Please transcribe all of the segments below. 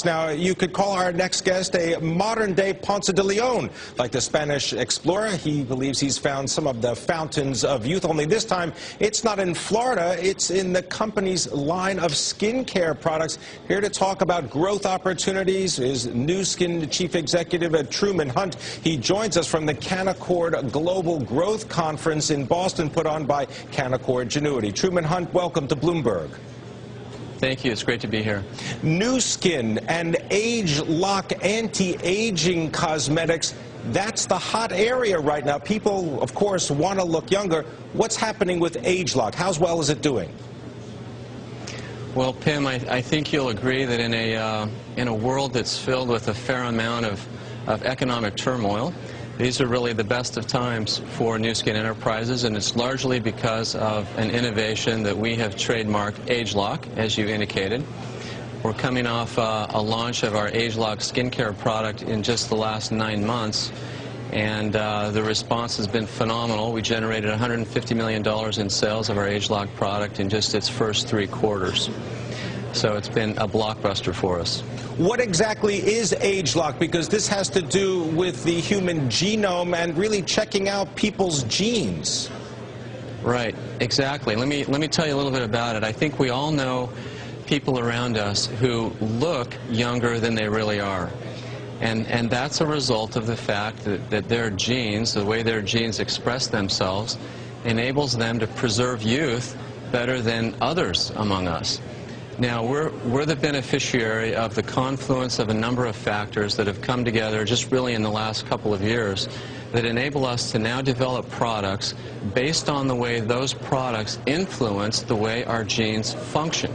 Now, you could call our next guest a modern-day Ponce de Leon. Like the Spanish explorer, he believes he's found some of the fountains of youth, only this time it's not in Florida, it's in the company's line of skincare products. Here to talk about growth opportunities is Nu Skin Chief Executive Truman Hunt. He joins us from the Canaccord Global Growth Conference in Boston, put on by Canaccord Genuity. Truman Hunt, welcome to Bloomberg. Thank you. It's great to be here. Nu Skin and ageLOC anti-aging cosmetics, that's the hot area right now. People, of course, want to look younger. What's happening with ageLOC? How well is it doing? Well, Pim, I think you'll agree that in a world that's filled with a fair amount of economic turmoil, these are really the best of times for Nu Skin Enterprises, and it's largely because of an innovation that we have trademarked, ageLOC, as you indicated. We're coming off a launch of our ageLOC skincare product in just the last 9 months, and the response has been phenomenal. We generated $150 million in sales of our ageLOC product in just its first 3 quarters. So it's been a blockbuster for us. What exactly is ageLOC? Because this has to do with the human genome and really checking out people's genes. Right, exactly. Let me tell you a little bit about it. I think we all know people around us who look younger than they really are. And that's a result of the fact that their genes, the way their genes express themselves, enables them to preserve youth better than others among us. Now, we're the beneficiary of the confluence of a number of factors that have come together just really in the last couple of years that enable us to now develop products based on the way those products influence the way our genes function.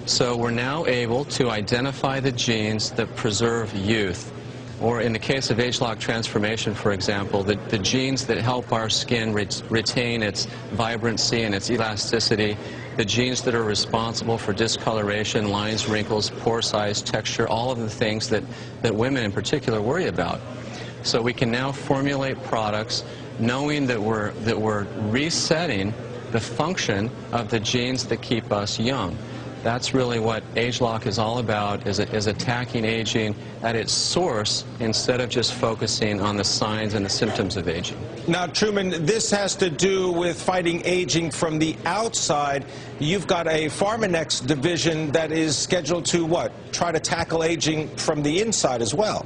So we're now able to identify the genes that preserve youth. Or in the case of ageLOC transformation, for example, the genes that help our skin retain its vibrancy and its elasticity, the genes that are responsible for discoloration, lines, wrinkles, pore size, texture, all of the things that women in particular worry about. So we can now formulate products knowing that we're resetting the function of the genes that keep us young. That's really what ageLOC is all about, is attacking aging at its source instead of just focusing on the signs and the symptoms of aging. Now, Truman, this has to do with fighting aging from the outside. You've got a Pharmanex division that is scheduled to, what, try to tackle aging from the inside as well.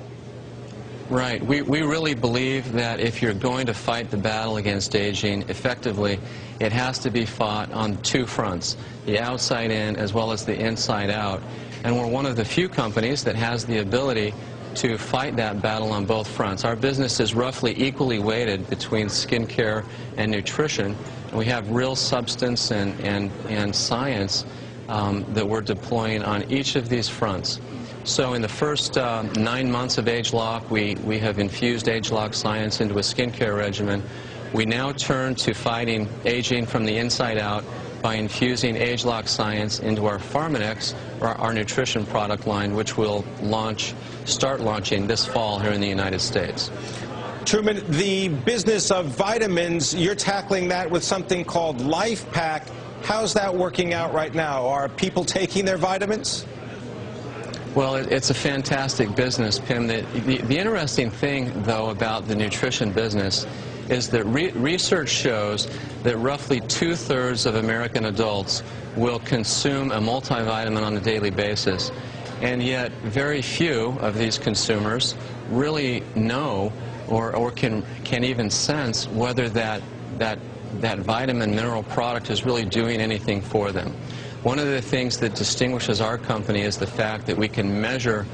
Right. We really believe that if you're going to fight the battle against aging effectively, it has to be fought on 2 fronts, the outside in as well as the inside out. And we're one of the few companies that has the ability to fight that battle on both fronts. Our business is roughly equally weighted between skincare and nutrition. We have real substance and science that we're deploying on each of these fronts. So in the first 9 months of ageLOC, we have infused ageLOC science into a skincare regimen. We now turn to fighting aging from the inside out by infusing ageLOC science into our Pharmanex, our nutrition product line, which will start launching this fall here in the United States. Truman, the business of vitamins, you're tackling that with something called Life Pack. How's that working out right now? Are people taking their vitamins? Well, it's a fantastic business, Pim. The interesting thing, though, about the nutrition business is that research shows that roughly 2/3 of American adults will consume a multivitamin on a daily basis. And yet very few of these consumers really know or can even sense whether that vitamin mineral product is really doing anything for them. One of the things that distinguishes our company is the fact that we can measure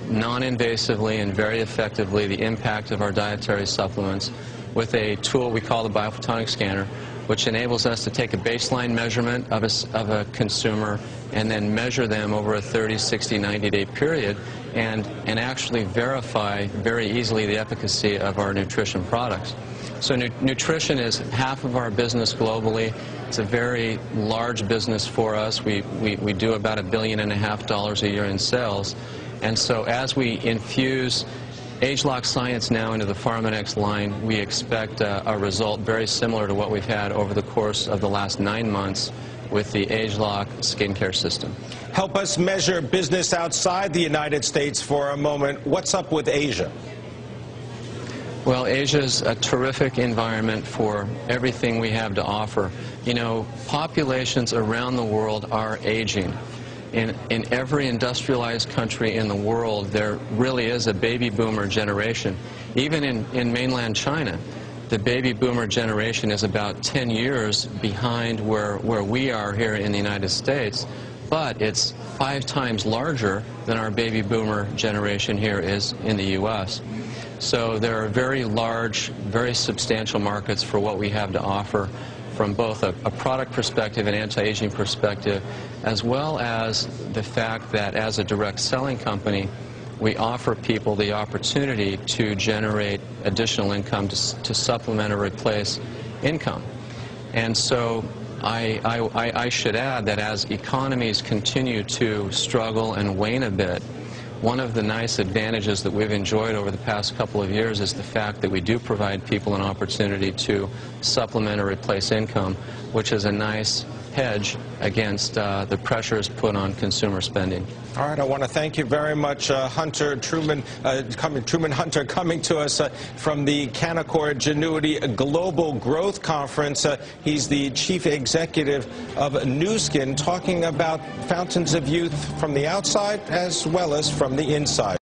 non-invasively and very effectively the impact of our dietary supplements with a tool we call the biophotonic scanner, which enables us to take a baseline measurement of a consumer and then measure them over a 30, 60, 90-day period and actually verify very easily the efficacy of our nutrition products. So nutrition is half of our business globally. It's a very large business for us. We do about $1.5 billion a year in sales. And so as we infuse ageLOC science now into the Pharmanex line, we expect a result very similar to what we've had over the course of the last 9 months with the ageLOC skincare system. Help us measure business outside the United States for a moment. What's up with Asia? Well, Asia is a terrific environment for everything we have to offer. You know, populations around the world are aging. In every industrialized country in the world, there really is a baby boomer generation. Even in mainland China, the baby boomer generation is about 10 years behind where we are here in the United States, but it's 5 times larger than our baby boomer generation here is in the U.S. So there are very large, very substantial markets for what we have to offer from both a product perspective and anti-aging perspective, as well as the fact that as a direct selling company, we offer people the opportunity to generate additional income to supplement or replace income. And so I should add that as economies continue to struggle and wane a bit, one of the nice advantages that we've enjoyed over the past couple of years is the fact that we do provide people an opportunity to supplement or replace income, which is a nice hedge against the pressures put on consumer spending. All right, I want to thank you very much, Truman Hunter, coming to us from the Canaccord Genuity Global Growth Conference. He's the chief executive of Nu Skin, talking about fountains of youth from the outside as well as from the inside.